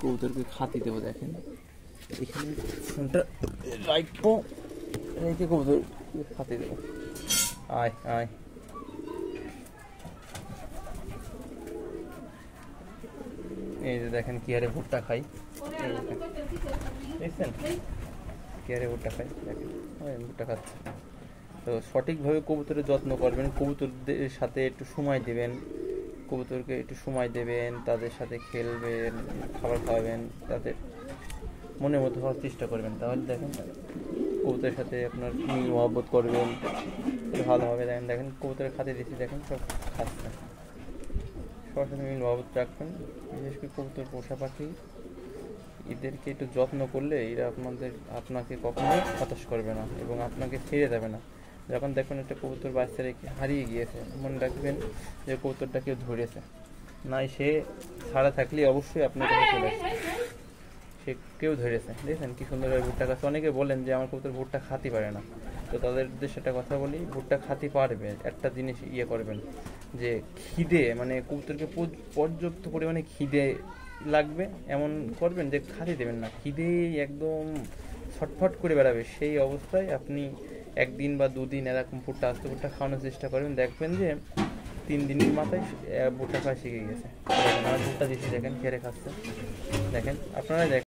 কবুতরকে খাতি দেবো। দেখেন এখানে ফোনটা রাখবো, রেখে কবুতর খাতি দেবো। আয় আয়, এই যে দেখেন কি হারে ভুট্টা খাই, দেখছেন কি হারে ভুট্টা খাই, দেখেন ভুট্টা খাচ্ছে। তো সঠিকভাবে কবুতরের যত্ন করবেন, কবুতরদের সাথে একটু সময় দেবেন, কবুতরকে একটু সময় দেবেন, তাদের সাথে খেলবেন, খাবার খাওয়াবেন, তাদের মনের মতো হওয়ার চেষ্টা করবেন। তাহলে দেখেন কবুতরের সাথে আপনার মিল মহব্বত করবেন, ভালো হবে। দেখেন দেখেন কবুতরের খাতে দিচ্ছি, দেখেন সব খাচ্ছে। সবার সাথে মিল মহব্বত রাখবেন। বিশেষ করে কবুতর পোষা পাখি, এদেরকে একটু যত্ন করলে এরা আপনাকে কখনোই হতাশ করবে না এবং আপনাকে ছেড়ে দেবে না। যখন দেখবেন একটা কবুতর বাচ্চা রেখে হারিয়ে গিয়েছে, মনে রাখবেন যে কবুতরটা কেউ ধরেছে, নাই সে ছাড়া থাকলে অবশ্যই আপনার কাছে চলে আসবে, সে কেউ ধরেছে। দেখছেন কি সুন্দরভাবে ভুট্টা খাচ্ছে। অনেকে বলেন যে আমার কবুতর ভুট্টা খাতে পারে না, তো তাদের উদ্দেশ্যে একটা কথা বলি, ভুট্টা খাতে পারবে। একটা জিনিস করবেন যে খিদে, মানে কবুতরকে পর্যাপ্ত পরিমাণে খিদে লাগবে এমন করবেন যে খাতে দেবেন না, খিদে একদম ছটফট করে বেড়াবে, সেই অবস্থায় আপনি একদিন বা দুদিন এরকম ভুট্টা আস্তে ভুট্টা খাওয়ানোর চেষ্টা করবেন। দেখবেন যে 3 দিনের মাথায় ভুট্টা খাওয়া শিখে গেছে। আমার ভুট্টা দিচ্ছি, দেখেন খেয়ে খাচ্ছে, দেখেন আপনারা দেখেন।